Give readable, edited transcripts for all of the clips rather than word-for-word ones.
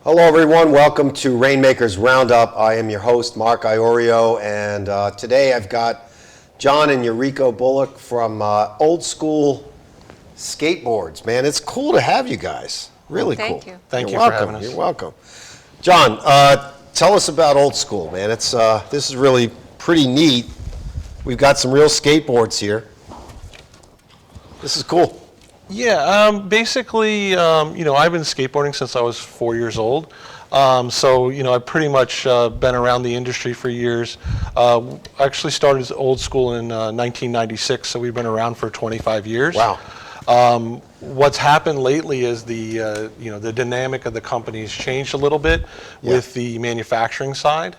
Hello everyone, welcome to Rainmakers Roundup. I am your host, Mark Iorio, and today I've got John and Yuriko Bullock from Old School Skateboards. Man, it's cool to have you guys. Really cool. Thank you. Thank you You're for welcome. having us. You're welcome. John, tell us about Old School, man. It's this is really pretty neat. We've got some real skateboards here. This is cool. Yeah, basically, I've been skateboarding since I was 4 years old. So, I've pretty much been around the industry for years. I actually started as Old School in 1996, so we've been around for 25 years. Wow. What's happened lately is the dynamic of the company's changed a little bit with the manufacturing side,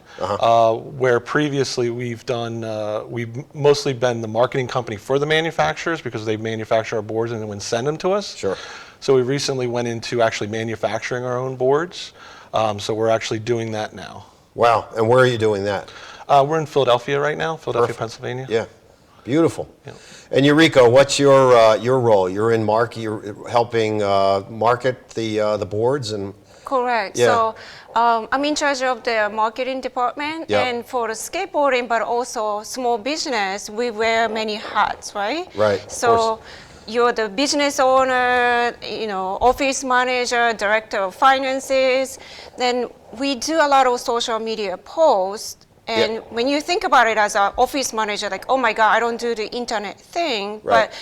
where previously we've mostly been the marketing company for the manufacturers because they manufacture our boards and then send them to us. Sure. So we recently went into actually manufacturing our own boards. So we're actually doing that now. Wow. And where are you doing that? We're in Philadelphia right now, Philadelphia, Perfect. Pennsylvania. Yeah. Beautiful. Yeah. And Yuriko, what's your role? You're you're helping market the boards and. Correct. Yeah. So I'm in charge of the marketing department, Yeah. and for the skateboarding, but also small business, we wear many hats, right? Right, of So course. you're the business owner, office manager, director of finances. Then we do a lot of social media posts. And Yeah. when you think about it as an office manager, like, oh my God, I don't do the internet thing. Right. But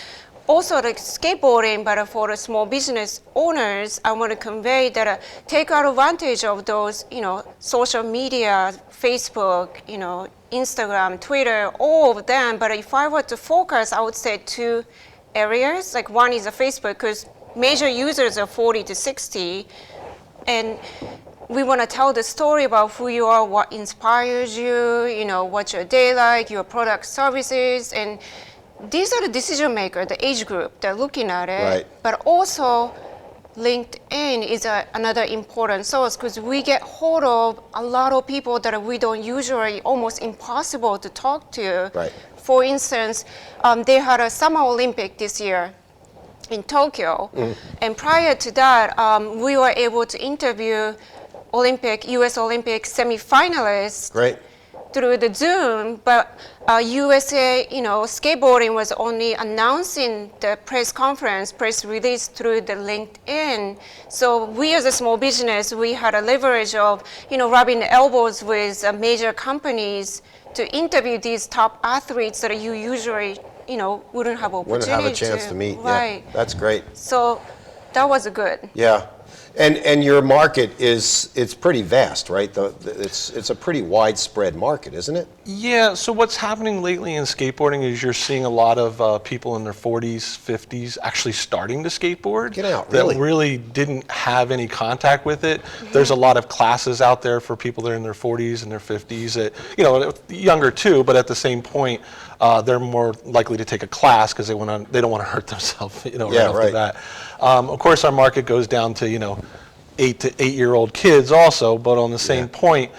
also the skateboarding, but for the small business owners, I want to convey that take advantage of those, social media, Facebook, Instagram, Twitter, all of them. But if I were to focus, I would say two areas. Like one is a Facebook, because major users are 40 to 60. And we want to tell the story about who you are, what inspires you, what's your day like, your product services, and these are the decision makers, the age group, they're looking at it. Right. But also, LinkedIn is another important source because we get hold of a lot of people that we don't usually, almost impossible to talk to. Right. For instance, they had a Summer Olympic this year in Tokyo, and prior to that, we were able to interview U.S. Olympic semifinalists. Great. Through the Zoom, but USA, skateboarding was only announcing the press release through the LinkedIn. So we as a small business, we had a leverage of, rubbing elbows with major companies to interview these top athletes that you usually, wouldn't have opportunity Wouldn't have a chance to meet. Right. Yeah. That's great. So that was good. Yeah. And your market it's pretty vast, right? It's a pretty widespread market, isn't it? Yeah, so what's happening lately in skateboarding is you're seeing a lot of people in their 40s, 50s actually starting to skateboard. Get out, really? That really didn't have any contact with it. There's a lot of classes out there for people that are in their 40s and their 50s that, younger too, but at the same point, they're more likely to take a class because they don't want to hurt themselves, right off the bat. Of course, our market goes down to, 8 to 8-year-old kids also, but on the same point,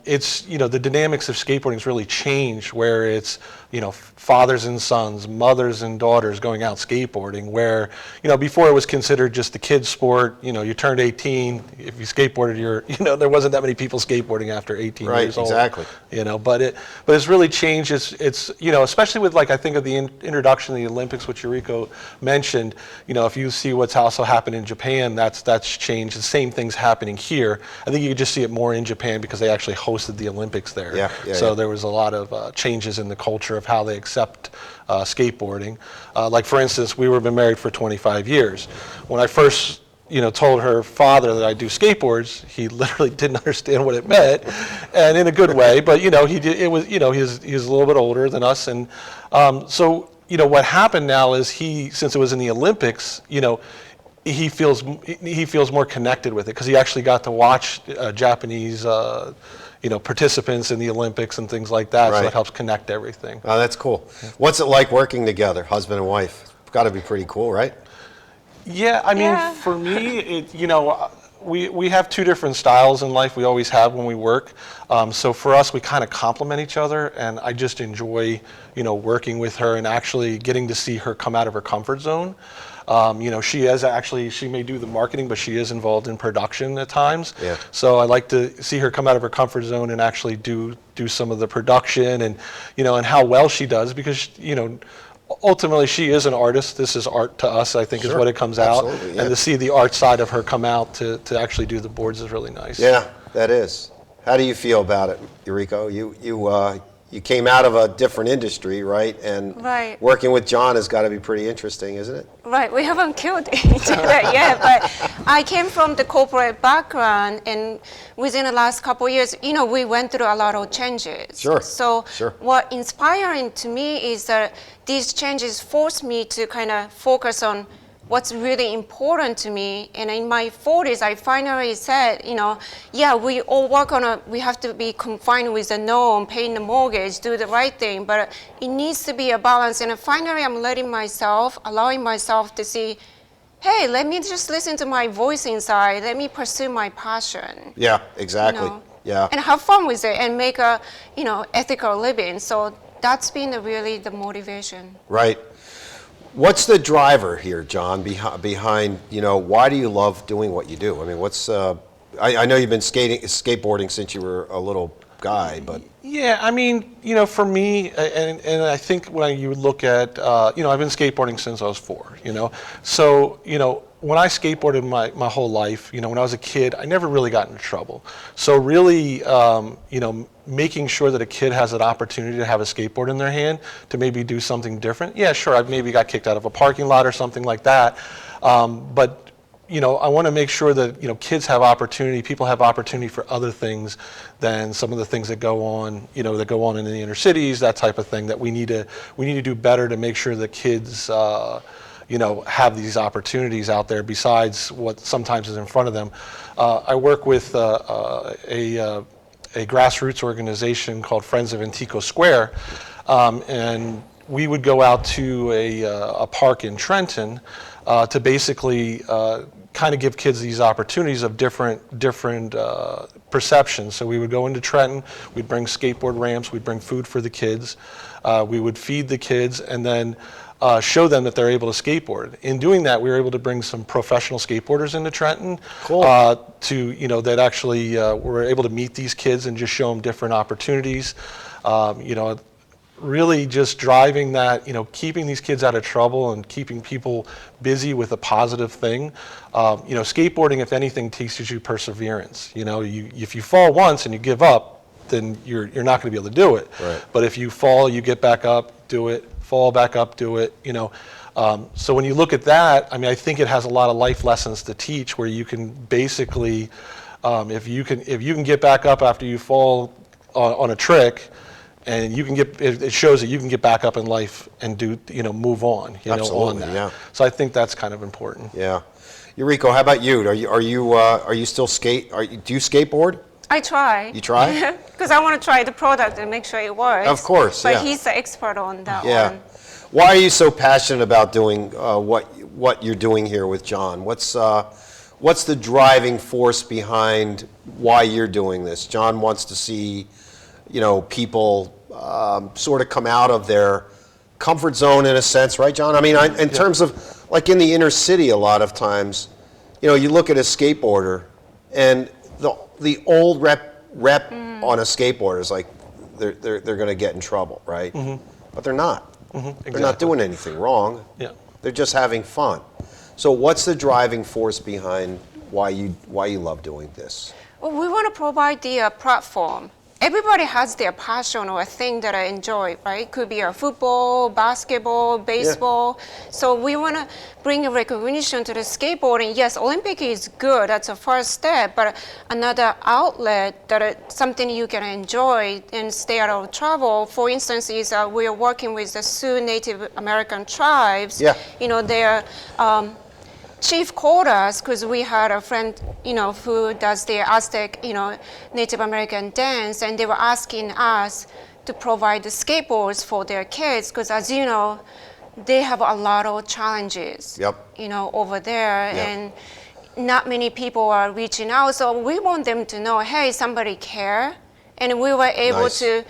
it's, the dynamics of skateboarding has really changed where it's, fathers and sons, mothers and daughters going out skateboarding where, before it was considered just a kid's sport, you turned 18, if you skateboarded, there wasn't that many people skateboarding after 18 years old. Right, exactly. But it's really changed. It's especially with I think of the introduction of the Olympics, which Yuriko mentioned, if you see what's also happened in Japan, that's changed. The same thing's happening here. I think you could just see it more in Japan because they actually hosted the Olympics there. So there was a lot of changes in the culture of how they accept skateboarding. Like for instance, we've been married for 25 years. When I first told her father that I do skateboards, he literally didn't understand what it meant, and in a good way. But he did. It was he was a little bit older than us, and so what happened now is since it was in the Olympics, he feels more connected with it because he actually got to watch Japanese participants in the Olympics and things like that. Right. So it helps connect everything. Oh, that's cool. What's it like working together, husband and wife? It's got to be pretty cool, right? Yeah, I mean, for me, we have two different styles in life. We always have when we work. So for us, we kind of complement each other, and I just enjoy, working with her and actually getting to see her come out of her comfort zone. She may do the marketing, but she is involved in production at times. Yeah. So I like to see her come out of her comfort zone and actually do some of the production, and and how well she does, because ultimately she is an artist. This is art to us, I think, is what it comes out. Absolutely, yeah. And to see the art side of her come out to actually do the boards is really nice. Yeah, that is. How do you feel about it, Yuriko? You came out of a different industry, right? And Right. working with John has got to be pretty interesting, isn't it? Right, we haven't killed each other yet, but I came from the corporate background, and within the last couple of years, we went through a lot of changes. Sure, So sure. what inspiring to me is that these changes forced me to kind of focus on what's really important to me. And in my 40s, I finally said, we all we have to be confined with the norm, paying the mortgage, do the right thing, but it needs to be a balance. And finally, I'm allowing myself to see, hey, let me just listen to my voice inside. Let me pursue my passion. Yeah, exactly. Yeah. And have fun with it and make a, ethical living. So that's been really the motivation. Right. What's the driver here, John, behind, why do you love doing what you do? I mean, I know you've been skateboarding since you were a little guy, but. Yeah, I mean, for me, and I think when you look at, I've been skateboarding since I was 4, So, when I skateboarded my whole life, when I was a kid, I never really got into trouble. So really, making sure that a kid has an opportunity to have a skateboard in their hand to maybe do something different. Yeah, sure, I maybe got kicked out of a parking lot or something like that. But I want to make sure that kids have opportunity, people have opportunity for other things than some of the things that go on, that go on in the inner cities, that type of thing. That we need to do better to make sure that kids, have these opportunities out there besides what sometimes is in front of them. I work with a grassroots organization called Friends of Antico Square, and we would go out to a park in Trenton to basically kind of give kids these opportunities of different perceptions. So we would go into Trenton, we'd bring skateboard ramps, we'd bring food for the kids, we would feed the kids, and then show them that they're able to skateboard. In doing that, we were able to bring some professional skateboarders into Trenton. Cool. That actually were able to meet these kids and just show them different opportunities. Really just driving that, keeping these kids out of trouble and keeping people busy with a positive thing. Skateboarding, if anything, teaches you perseverance. If you fall once and you give up, then you're not going to be able to do it. Right. But if you fall, you get back up, do it, fall back up, do it, So when you look at that, I mean, I think it has a lot of life lessons to teach, where you can basically, if you can get back up after you fall on a trick, and it shows that you can get back up in life and move on, Absolutely, on that. yeah. So I think that's kind of important. Yeah. Yuriko, how about you? Are you still do you skateboard? I try. You try? Because I want to try the product and make sure it works. Of course, but yeah. he's the expert on that Yeah. one. Why are you so passionate about doing what you're doing here with John? What's the driving force behind why you're doing this? John wants to see, people sort of come out of their comfort zone in a sense, right, John? I mean, in terms of, like in the inner city, a lot of times, you look at a skateboarder, and the old rep on a skateboarder is like they're going to get in trouble, right? Mm-hmm. But they're not. Mm-hmm. Exactly. They're not doing anything wrong. Yeah. They're just having fun. So what's the driving force behind why you love doing this? Well, we want to provide the platform. Everybody has their passion or a thing that I enjoy, right? Could be a football, basketball, baseball. Yeah. So we want to bring a recognition to the skateboarding. Yes, Olympic is good. That's a first step. But another outlet that something you can enjoy and stay out of trouble. For instance, is we are working with the Sioux Native American tribes. Yeah. They're chief called us because we had a friend, who does the Aztec, Native American dance, and they were asking us to provide the skateboards for their kids because, as you know, they have a lot of challenges, Yep. Over there, Yep. and not many people are reaching out. So we want them to know, hey, somebody care, and we were able Nice. to,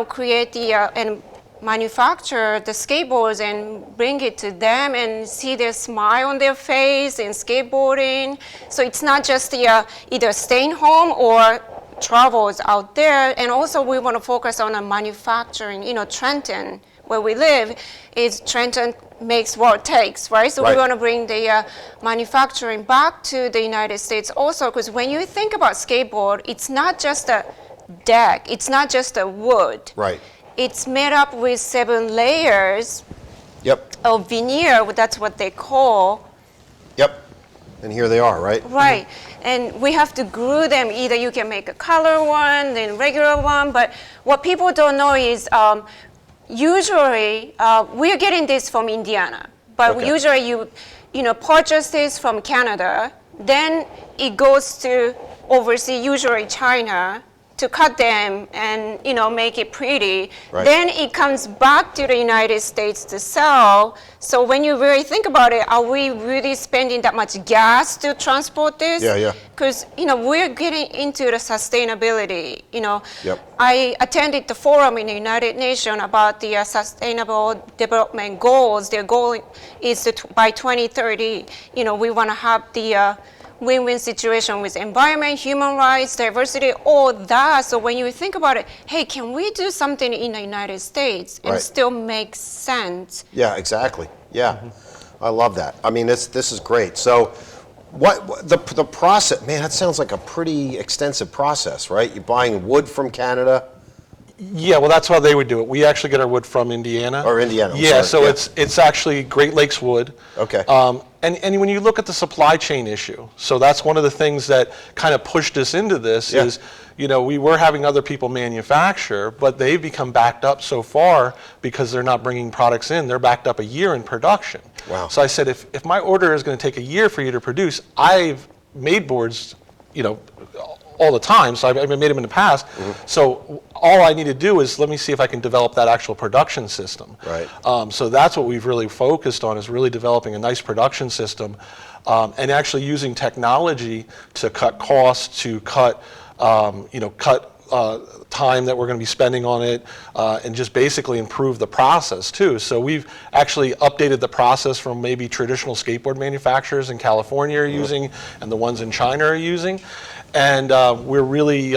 create the and manufacture the skateboards and bring it to them and see their smile on their face in skateboarding. So it's not just the, either staying home or travels out there. And also we want to focus on the manufacturing. You know, Trenton, where we live, is Trenton makes what it takes, right? So we want to bring the manufacturing back to the United States also, because when you think about skateboard, it's not just a deck, it's not just a wood. Right. It's made up with 7 layers Yep. of veneer, that's what they call. Yep. And here they are, right? Right. And we have to glue them. Either you can make a color one, then regular one, but what people don't know is usually we're getting this from Indiana, but Okay. usually you know, purchase this from Canada, then it goes to overseas, usually China, to cut them and, you know, make it pretty. Right. Then it comes back to the United States to sell. So when you really think about it, are we really spending that much gas to transport this? Yeah, yeah. Because, you know, we're getting into the sustainability, you know. Yep. I attended the forum in the United Nations about the Sustainable Development Goals. Their goal is by 2030, you know, we want to have the win-win situation with environment, human rights, diversity, all that. So when you think about it, hey, can we do something in the United States and Right. still make sense? Yeah, exactly. Yeah. I love that. I mean, this is great. So what the process, man, that sounds like a pretty extensive process, right? You're buying wood from Canada. Yeah, well, that's how they would do it. We actually get our wood from Indiana. Or Indiana, I'm Yeah, sorry. so Yeah. it's actually Great Lakes wood. Okay. And when you look at the supply chain issue, so that's one of the things that kind of pushed us into this Yeah. is, you know, we were having other people manufacture, but they've become backed up so far because they're not bringing products in. They're backed up a year in production. Wow. So I said, if my order is going to take a year for you to produce, I've made boards, you know, all the time, so I've made them in the past. So all I need to do is let me see if I can develop that actual production system. Right. So that's what we've really focused on, is really developing a nice production system, and actually using technology to cut costs, to cut time that we're going to be spending on it, and just basically improve the process too. So we've actually updated the process from maybe traditional skateboard manufacturers in California are using and the ones in China are using. And we're really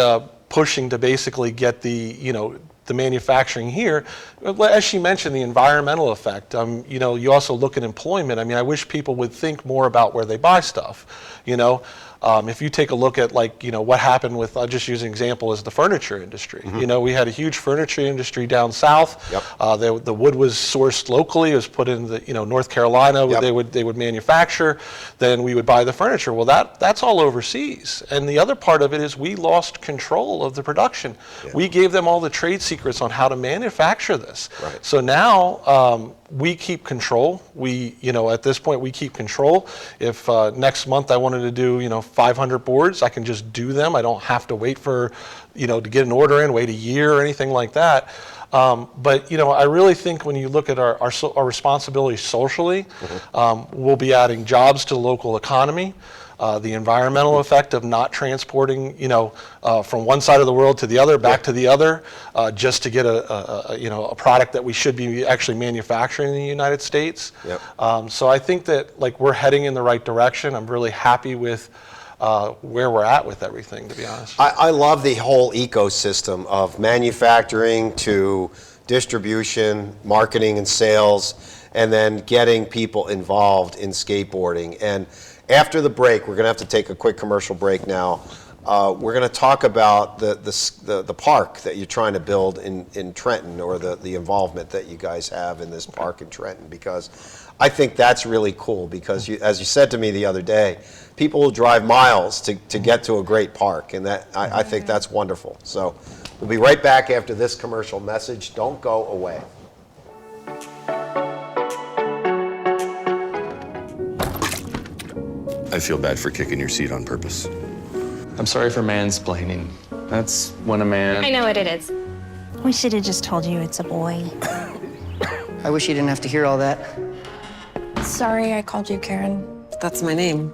pushing to basically get the manufacturing here. As she mentioned, the environmental effect. You know, you also look at employment. I mean, I wish people would think more about where they buy stuff. You know, if you take a look at, like, you know, what happened with, I'll just use an example as the furniture industry. You know, we had a huge furniture industry down south. Yep. The wood was sourced locally. It was put in the, you know, North Carolina. Yep. They would manufacture. Then we would buy the furniture. Well, that's all overseas. And the other part of it is we lost control of the production. Yeah. We gave them all the trade secrets on how to manufacture this. Right. So now we keep control. At this point, we keep control. If next month I wanted to do, 500 boards, I can just do them. I don't have to wait for, to get an order in, wait a year or anything like that. But I really think when you look at our responsibility socially, we'll be adding jobs to the local economy. The environmental effect of not transporting, from one side of the world to the other, back to the other, just to get a product that we should be actually manufacturing in the United States. Yep. So I think that we're heading in the right direction. I'm really happy with where we're at with everything, to be honest. I love the whole ecosystem of manufacturing to distribution, marketing and sales, and then getting people involved in skateboarding. And after the break, we're going to have to take a quick commercial break now. We're going to talk about the park that you're trying to build in Trenton, or the involvement that you guys have in this park in Trenton, because I think that's really cool, because as you said to me the other day, people will drive miles to get to a great park, and that I think that's wonderful. So we'll be right back after this commercial message. Don't go away. I feel bad for kicking your seat on purpose. I'm sorry for mansplaining. That's when a man... I know what it is. We should have just told you it's a boy. I wish you didn't have to hear all that. Sorry I called you Karen. That's my name.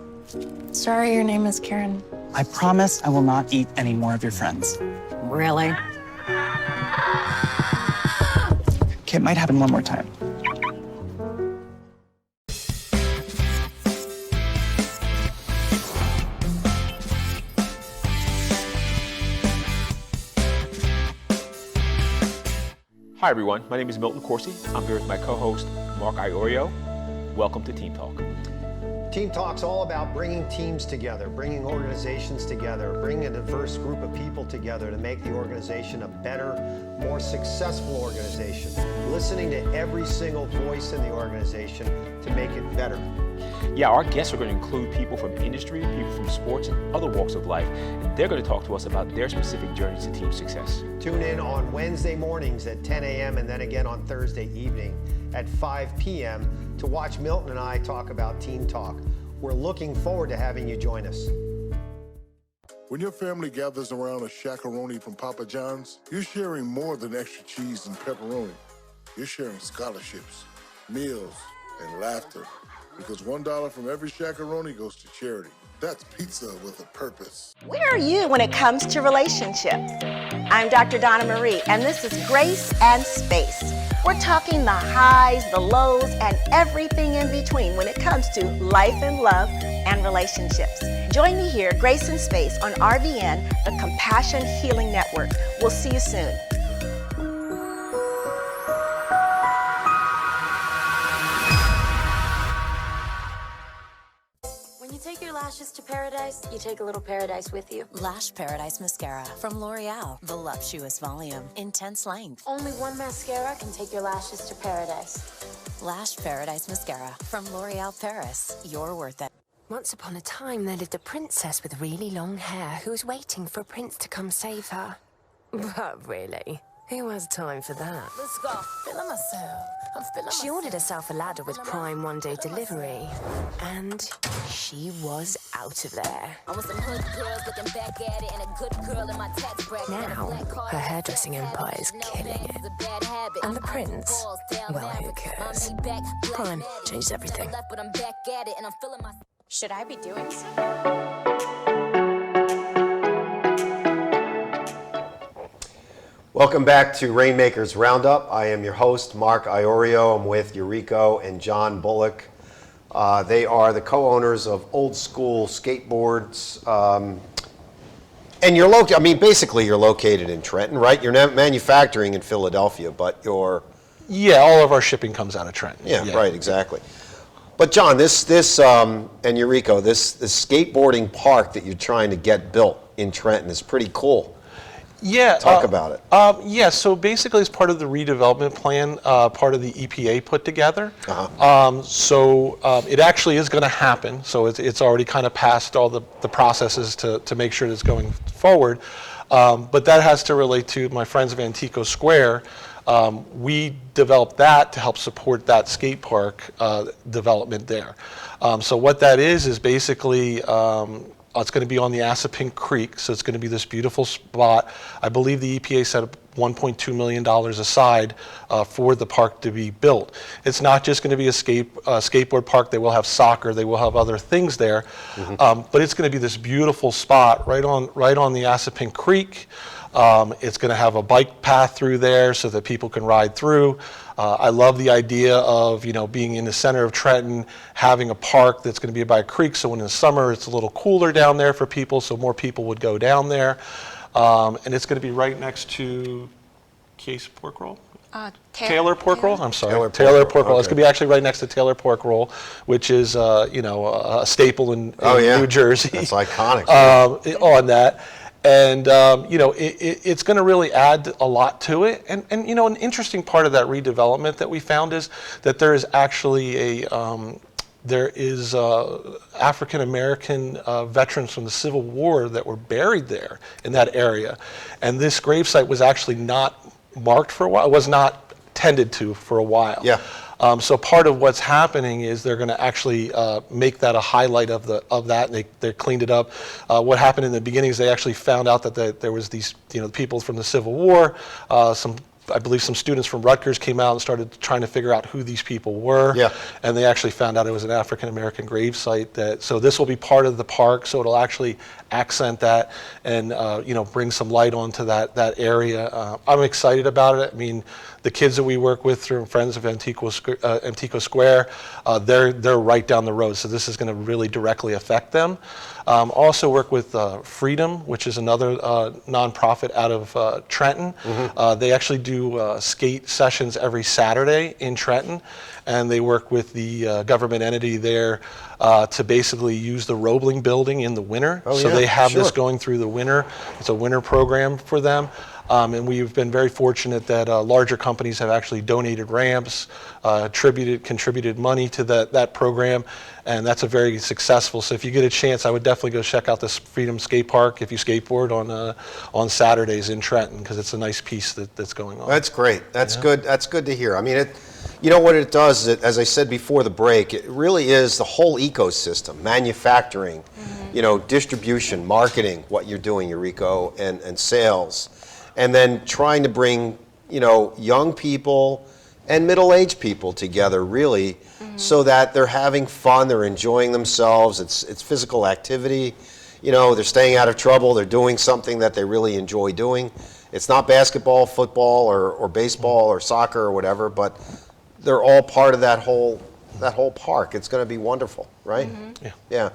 Sorry your name is Karen. I promise I will not eat any more of your friends. Really? Okay, it might happen one more time. Hi everyone, my name is Milton Corsi. I'm here with my co-host, Mark Iorio. Welcome to Team Talk. Team Talk's all about bringing teams together, bringing organizations together, bringing a diverse group of people together to make the organization a better, more successful organization. Listening to every single voice in the organization to make it better. Yeah, our guests are going to include people from industry, people from sports, and other walks of life, and they're going to talk to us about their specific journeys to team success. Tune in on Wednesday mornings at 10 a.m. and then again on Thursday evening at 5 p.m. to watch Milton and I talk about Team Talk. We're looking forward to having you join us. When your family gathers around a shakaroni from Papa John's, you're sharing more than extra cheese and pepperoni. You're sharing scholarships, meals, and laughter. Because $1 from every shakaroni goes to charity. That's pizza with a purpose. Where are you when it comes to relationships? I'm Dr. Donna Marie, and this is Grace and Space. We're talking the highs, the lows, and everything in between when it comes to life and love and relationships. Join me here, Grace and Space, on RVN, the Compassion Healing Network. We'll see you soon. Take your lashes to paradise, you take a little paradise with you. Lash Paradise Mascara from L'Oreal. Voluptuous volume, intense length. Only one mascara can take your lashes to paradise. Lash Paradise Mascara from L'Oreal Paris. You're worth it. Once upon a time, there lived a princess with really long hair who was waiting for a prince to come save her. But really, who has time for that? Let's go. Feeling myself. She ordered herself a ladder with Prime one-day delivery, and she was out of there. Now, her hairdressing empire is killing it. And the prince, well, who cares? Prime changes everything. Should I be doing something? Welcome back to Rainmakers Roundup. I am your host, Mark Iorio. I'm with Yuriko and John Bullock. They are the co-owners of Old School Skateboards. And you're located, I mean, basically you're located in Trenton, right? You're manufacturing in Philadelphia, but you're... Yeah, all of our shipping comes out of Trenton. Yeah, right, exactly. But John, this and Yuriko, this skateboarding park that you're trying to get built in Trenton is pretty cool. Yeah. Talk about it. Yeah, so basically it's part of the redevelopment plan, part of the EPA put together. It actually is going to happen. So it's already kind of passed all the processes to make sure that it's going forward. But that has to relate to my friends of Antico Square. We developed that to help support that skate park development there. So what that is basically it's going to be on the Assunpink Creek, so it's going to be this beautiful spot. I believe the EPA set up $1.2 million aside for the park to be built. It's not just going to be a skateboard park. They will have soccer. They will have other things there, but it's going to be this beautiful spot right on the Assunpink Creek. It's going to have a bike path through there so that people can ride through. I love the idea of being in the center of Trenton, having a park that's going to be by a creek. So in the summer it's a little cooler down there for people, so more people would go down there. And it's going to be right next to Case Pork Roll. Taylor Pork Roll. I'm sorry, Taylor Pork Roll. It's going to be actually right next to Taylor Pork Roll, which is a staple in New Jersey. That's iconic. On that. And it's going to really add a lot to it. And an interesting part of that redevelopment that we found is that there is actually African American veterans from the Civil War that were buried there in that area, and this gravesite was actually not marked for a while. It was not tended to for a while. Yeah. So part of what's happening is they're going to actually make that a highlight of that, and they cleaned it up. What happened in the beginning is they actually found out that there was these people from the Civil War, some I believe some students from Rutgers came out and started trying to figure out who these people were. Yeah. And they actually found out it was an African-American grave site. So this will be part of the park, so it'll actually accent that and, bring some light onto that area. I'm excited about it. I mean, the kids that we work with through Friends of Antico Square, they're right down the road, so this is going to really directly affect them. Also work with Freedom, which is another nonprofit out of Trenton. They actually do skate sessions every Saturday in Trenton, and they work with the government entity there to basically use the Roebling building in the winter. Oh, so yeah, they have sure. this going through the winter. It's a winter program for them. And we've been very fortunate that larger companies have actually donated ramps, contributed money to that program, and that's a very successful. So if you get a chance, I would definitely go check out this Freedom Skate Park if you skateboard on Saturdays in Trenton, because it's a nice piece that's going on. That's great. That's good. That's good to hear. I mean, you know what it does, as I said before the break, it really is the whole ecosystem, manufacturing, distribution, marketing, what you're doing, Yuriko, and sales. And then trying to bring, young people and middle-aged people together, really, so that they're having fun, they're enjoying themselves. It's physical activity. They're staying out of trouble. They're doing something that they really enjoy doing. It's not basketball, football, or baseball, or soccer, or whatever, but they're all part of that whole park. It's going to be wonderful, right? Yeah.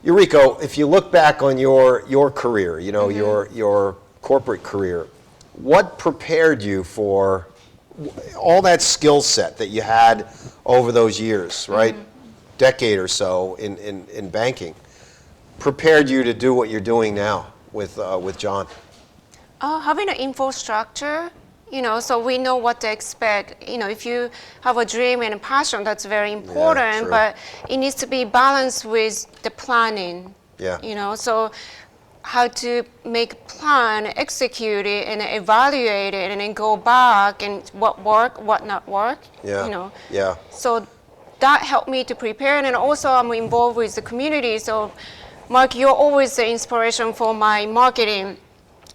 Yuriko, if you look back on your career, your corporate career, what prepared you for all that skill set that you had over those years, right? Decade or so in banking, prepared you to do what you're doing now with John? Having an infrastructure, so we know what to expect. If you have a dream and a passion, that's very important, but it needs to be balanced with the planning. Yeah. So how to make a plan, execute it, and evaluate it, and then go back and what work, what not work. Yeah. Yeah. So that helped me to prepare, and then also I'm involved with the community. So, Mark, you're always the inspiration for my marketing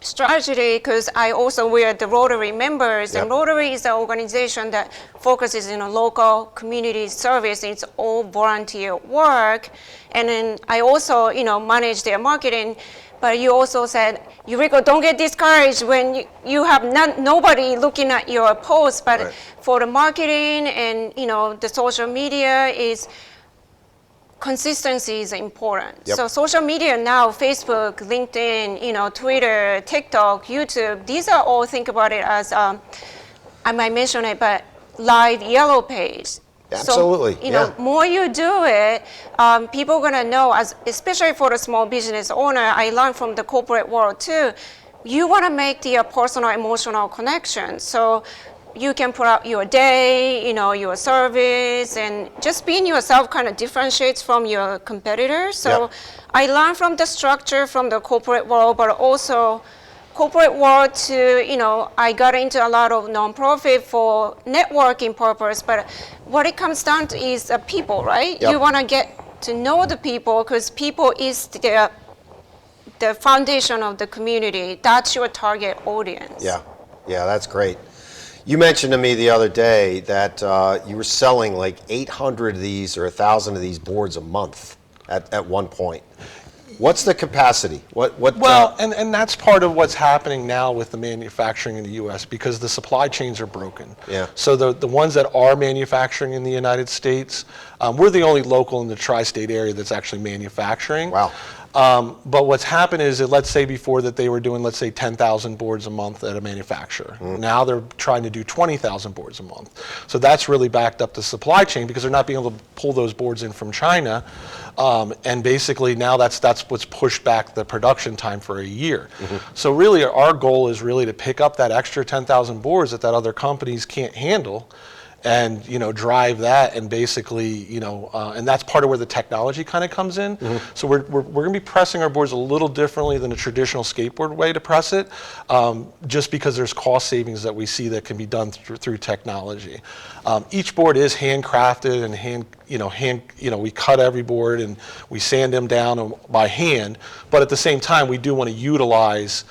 strategy, because I also wear the Rotary members, and Rotary is an organization that focuses in a local community service. It's all volunteer work, and then I also, manage their marketing. But you also said, Yuriko, don't get discouraged when you have nobody looking at your posts. But for the marketing and the social media, is consistency is important. So social media now, Facebook, LinkedIn, Twitter, TikTok, YouTube, these are all, think about it as, I might mention it, but live yellow page. Absolutely. So, more you do it, people are gonna know, especially for the small business owner, I learned from the corporate world too, you wanna make the personal, emotional connection. So you can put out your day, your service, and just being yourself kind of differentiates from your competitors. So I learned from the structure from the corporate world, but also corporate world to, I got into a lot of nonprofit for networking purpose, but what it comes down to is people, right? You want to get to know the people, because people is the foundation of the community. That's your target audience. Yeah, that's great. You mentioned to me the other day that you were selling like 800 of these or 1,000 of these boards a month at one point. What's the capacity? Well, and that's part of what's happening now with the manufacturing in the U.S. because the supply chains are broken. Yeah. So the ones that are manufacturing in the United States, we're the only local in the tri-state area that's actually manufacturing. Wow. But what's happened is that, let's say before that they were doing, let's say 10,000 boards a month at a manufacturer. Now they're trying to do 20,000 boards a month. So that's really backed up the supply chain because they're not being able to pull those boards in from China. And basically now that's what's pushed back the production time for a year. So really our goal is really to pick up that extra 10,000 boards that other companies can't handle, and drive that, and basically and that's part of where the technology kind of comes in. So we're going to be pressing our boards a little differently than a traditional skateboard way to press it, just because there's cost savings that we see that can be done through technology. Each board is handcrafted and we cut every board and we sand them down by hand, but at the same time we do want to utilize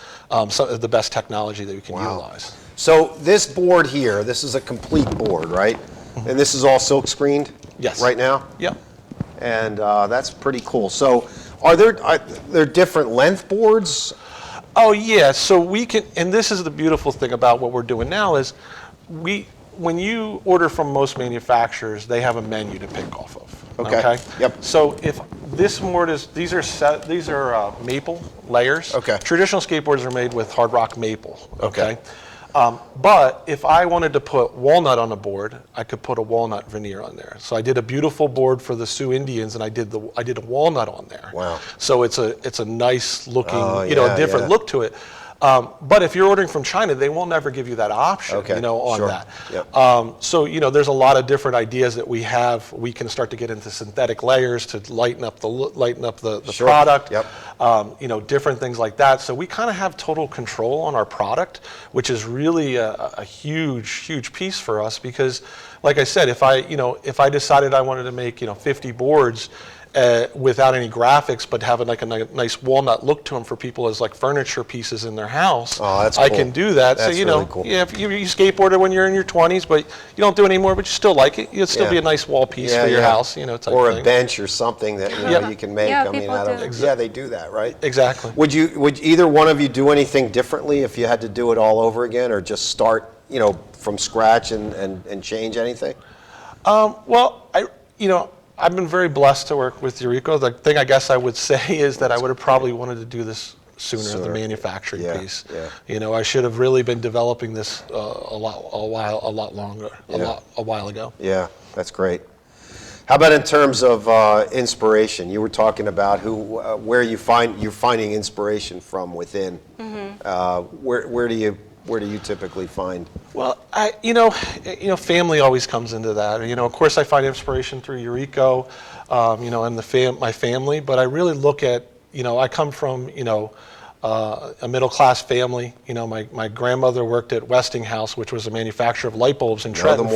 some of the best technology that we can utilize. So this board here, this is a complete board, right? And this is all silk screened? Yes. Right now? Yep. And that's pretty cool. So are there different length boards? Oh yeah, so we can, and this is the beautiful thing about what we're doing now is when you order from most manufacturers, they have a menu to pick off of. Okay. Yep. So if this board is, these are maple layers. Okay. Traditional skateboards are made with hard rock maple. Okay. But if I wanted to put walnut on a board, I could put a walnut veneer on there. So I did a beautiful board for the Sioux Indians, and I did a walnut on there. Wow. So it's a nice looking, yeah, different look to it. But if you're ordering from China, they will never give you that option, Okay, on sure. that. Yep. So, there's a lot of different ideas that we have. We can start to get into synthetic layers to lighten up the Sure. product. Yep. Different things like that. So we kind of have total control on our product, which is really a huge piece for us because, like I said, if I decided I wanted to make 50 boards. Without any graphics, but having like a nice walnut look to them for people as like furniture pieces in their house. Oh, that's I cool. can do that. That's so really cool. if you skateboarded when you're in your 20s, but you don't do it anymore, but you still like it, it'd still be a nice wall piece for your house, type or thing. a bench or something that you can make. Yeah, I mean, people out of do. yeah, they do that, right? Exactly. Would either one of you do anything differently if you had to do it all over again, or just start from scratch and change anything? Well, I've been very blessed to work with Yuriko. The thing I guess I would say is that I would have probably wanted to do this sooner, the manufacturing piece. Yeah. I should have really been developing this a while ago. Yeah, that's great. How about in terms of inspiration? You were talking about where you're finding inspiration from within. Where do you typically find? Well, family always comes into that. Of course, I find inspiration through Yuriko, and my family. But I really look at, I come from, a middle-class family. My grandmother worked at Westinghouse, which was a manufacturer of light bulbs in Trenton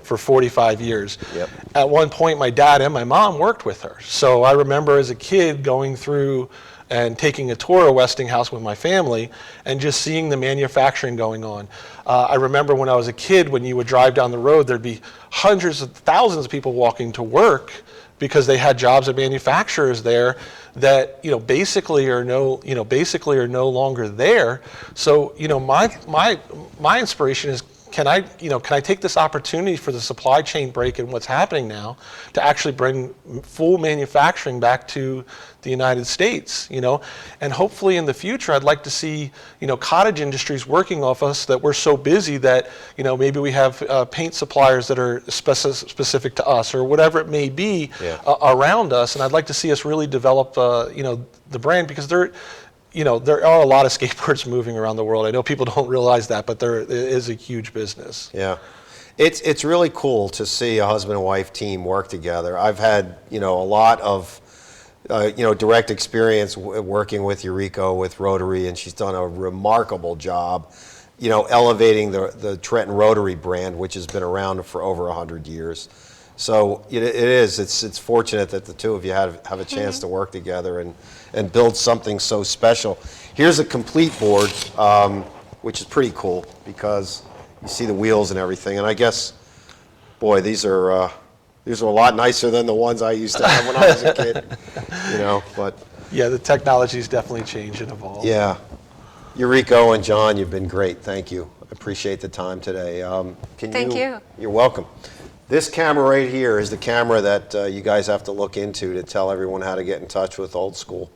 for 45 years. Yep. At one point, my dad and my mom worked with her. So I remember as a kid going through and taking a tour of Westinghouse with my family and just seeing the manufacturing going on. I remember when I was a kid, when you would drive down the road, there'd be hundreds of thousands of people walking to work because they had jobs at manufacturers there that basically are no longer there. So my inspiration is, can I take this opportunity for the supply chain break and what's happening now to actually bring full manufacturing back to the United States, and hopefully in the future I'd like to see, cottage industries working off us, that we're so busy that, maybe we have paint suppliers that are specific to us or whatever it may be around us, and I'd like to see us really develop, the brand, because there are a lot of skateboards moving around the world. I know people don't realize that, but there is a huge business. Yeah. It's really cool to see a husband and wife team work together. I've had, a lot of, direct experience working with Yuriko with Rotary, and she's done a remarkable job, elevating the Trenton Rotary brand, which has been around for over 100 years. So it's fortunate that the two of you have a chance to work together and build something so special. Here's a complete board, which is pretty cool because you see the wheels and everything. And I guess, boy, these are a lot nicer than the ones I used to have when I was a kid. But yeah, the technology's definitely changed and evolved. Yeah, Yuriko and John, you've been great. Thank you. I appreciate the time today. Thank you. You're welcome. This camera right here is the camera that you guys have to look into to tell everyone how to get in touch with Old School.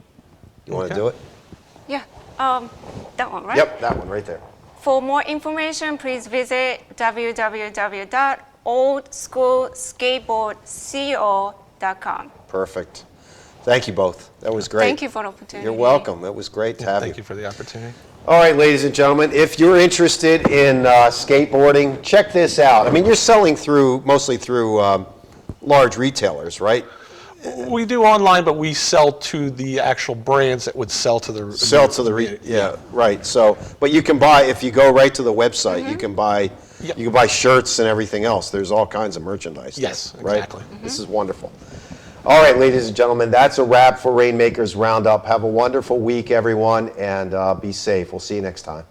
You want to do it? Yeah, that one, right? Yep, that one right there. For more information, please visit www.oldschoolskateboardco.com. Perfect. Thank you both. That was great. Thank you for the opportunity. You're welcome. It was great to have you. Thank you for the opportunity. All right, ladies and gentlemen, if you're interested in skateboarding, check this out. I mean, you're selling mostly through large retailers, right? We do online, but we sell to the actual brands that would sell to the right. So, but you can buy, if you go right to the website, you can buy shirts and everything else. There's all kinds of merchandise. Yes, there, right? exactly. This is wonderful. All right, ladies and gentlemen, that's a wrap for Rainmakers Roundup. Have a wonderful week, everyone, and be safe. We'll see you next time.